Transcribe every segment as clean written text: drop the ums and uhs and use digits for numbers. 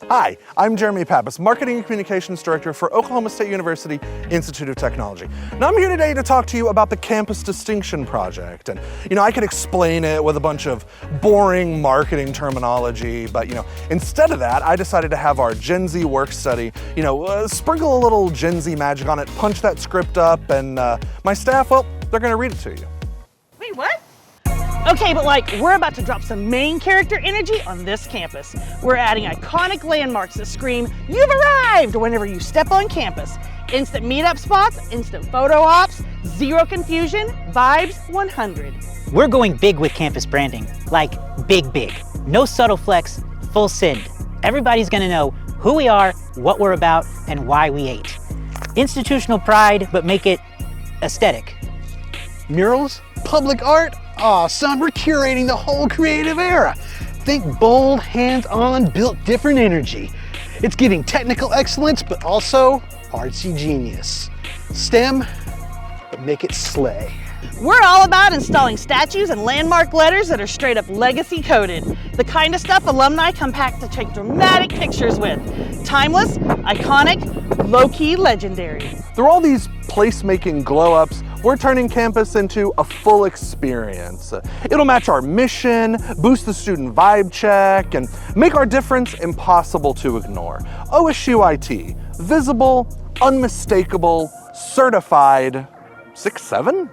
Hi, I'm Jeremy Pappas, Marketing and Communications Director for Oklahoma State University Institute of Technology. Now I'm here today to talk to you about the Campus Distinction Project. And I could explain it with a bunch of boring marketing terminology, but instead of that, I decided to have our Gen Z work study, sprinkle a little Gen Z magic on it, punch that script up, and my staff, well, they're gonna read it to you. Wait, what? Okay, but we're about to drop some main character energy on this campus. We're adding iconic landmarks that scream, "You've arrived!" whenever you step on campus. Instant meetup spots, instant photo ops, zero confusion, vibes 100. We're going big with campus branding, like big. No subtle flex, full send. Everybody's gonna know who we are, what we're about, and why we ate. Institutional pride, but make it aesthetic. Murals? Public art? Aw, son, we're curating the whole creative era. Think bold, hands-on, built different energy. It's giving technical excellence, but also artsy genius. STEM, but make it slay. We're all about installing statues and landmark letters that are straight up legacy coded. The kind of stuff alumni come back to take dramatic pictures with. Timeless, iconic, low-key legendary. Through all these placemaking glow-ups, we're turning campus into a full experience. It'll match our mission, boost the student vibe check, and make our difference impossible to ignore. OSUIT, visible, unmistakable, certified, 6-7?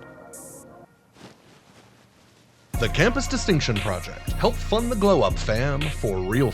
The Campus Distinction Project. Help fund the Glow Up fam for real.